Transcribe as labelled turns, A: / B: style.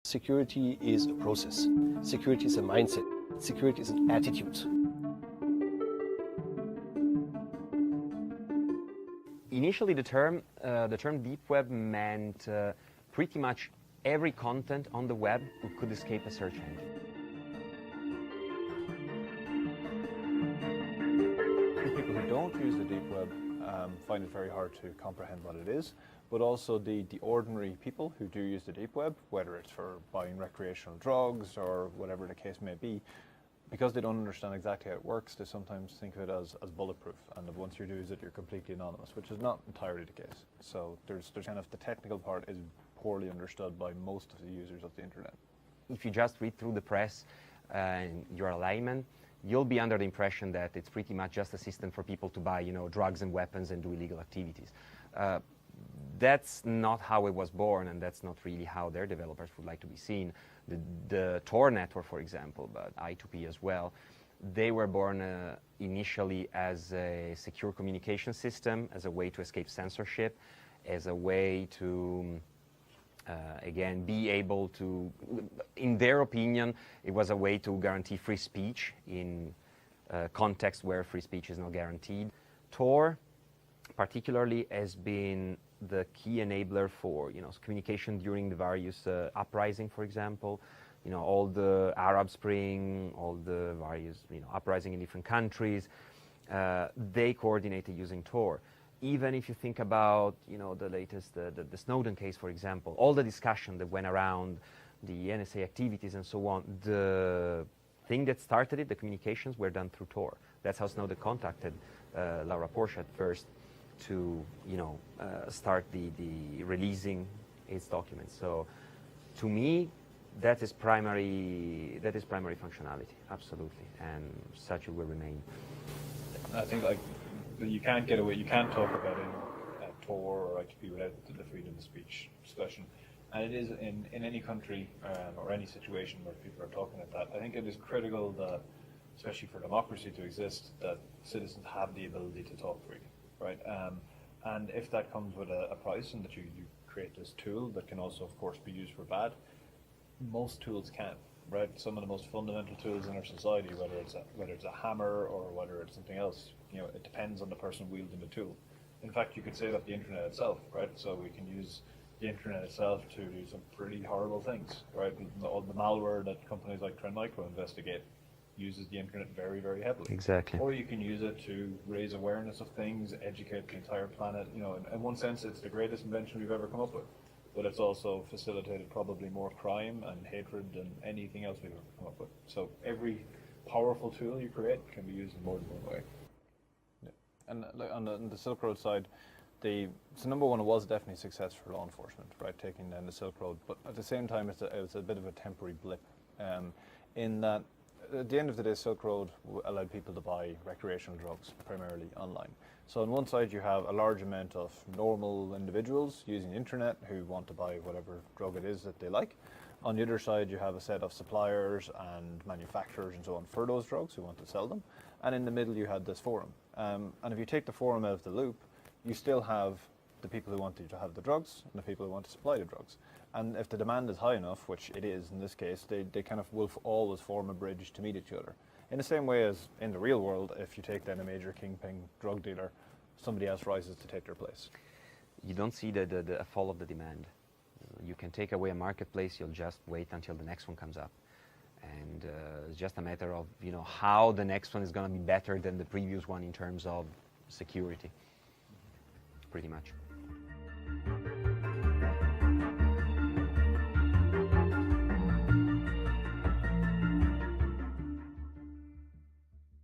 A: Security is a process. Security is a mindset. Security is an attitude.
B: Initially, the term deep web meant pretty much every content on the web could escape a search engine.
C: People who don't use the deep web find it very hard to comprehend what it is, but also the ordinary people who do use the deep web, whether it's for buying recreational drugs or whatever the case may be, because they don't understand exactly how it works, they sometimes think of it as bulletproof, and that once you use it, you're completely anonymous, which is not entirely the case. So there's kind of the technical part is poorly understood by most of the users of the internet.
B: If you just read through the press and you're a layman, you'll be under the impression that it's pretty much just a system for people to buy, drugs and weapons and do illegal activities. That's not how it was born, and that's not really how their developers would like to be seen. The Tor network, for example, but I2P as well, they were born initially as a secure communication system, as a way to escape censorship, as a way to again, be able to, in their opinion, it was a way to guarantee free speech in context where free speech is not guaranteed. Tor, particularly, has been the key enabler for, communication during the various uprising, for example. All the Arab Spring, all the various, uprising in different countries, they coordinated using Tor. Even if you think about, the latest, the Snowden case, for example, all the discussion that went around the NSA activities and so on, the thing that started it, the communications, were done through Tor. That's how Snowden contacted Laura Porsche at first to, start the releasing its documents. So, to me, that is primary functionality, absolutely, and such it will remain.
C: I think you can't get away, you can't talk about it at Tor or ITP without the freedom of speech discussion. And it is in any country or any situation where people are talking at that, I think it is critical that, especially for democracy to exist, that citizens have the ability to talk freely, right? And if that comes with a price, and that you create this tool that can also, of course, be used for bad, most tools can. Right, some of the most fundamental tools in our society, whether it's a hammer or whether it's something else, it depends on the person wielding the tool. In fact, you could say that the internet itself, right? So we can use the internet itself to do some pretty horrible things, right? All the malware that companies like Trend Micro investigate uses the internet very, very heavily.
B: Exactly.
C: Or you can use it to raise awareness of things, educate the entire planet. In one sense, it's the greatest invention we've ever come up with. But it's also facilitated probably more crime and hatred than anything else we've ever come up with. So every powerful tool you create can be used in more than one way. Yeah. And on the Silk Road side, so number one, it was definitely a success for law enforcement, right, taking down the Silk Road. But at the same time, it was a bit of a temporary blip, in that at the end of the day, Silk Road allowed people to buy recreational drugs, primarily online. So on one side, you have a large amount of normal individuals using the internet who want to buy whatever drug it is that they like. On the other side, you have a set of suppliers and manufacturers and so on for those drugs who want to sell them. And in the middle, you had this forum. And if you take the forum out of the loop, you still have the people who want you to have the drugs and the people who want to supply the drugs. And if the demand is high enough, which it is in this case, they kind of will always form a bridge to meet each other. In the same way as in the real world, if you take down a major kingpin drug dealer, somebody else rises to take their place.
B: You don't see the fall of the demand. You can take away a marketplace, you'll just wait until the next one comes up. And it's just a matter of, how the next one is going to be better than the previous one in terms of security, pretty much.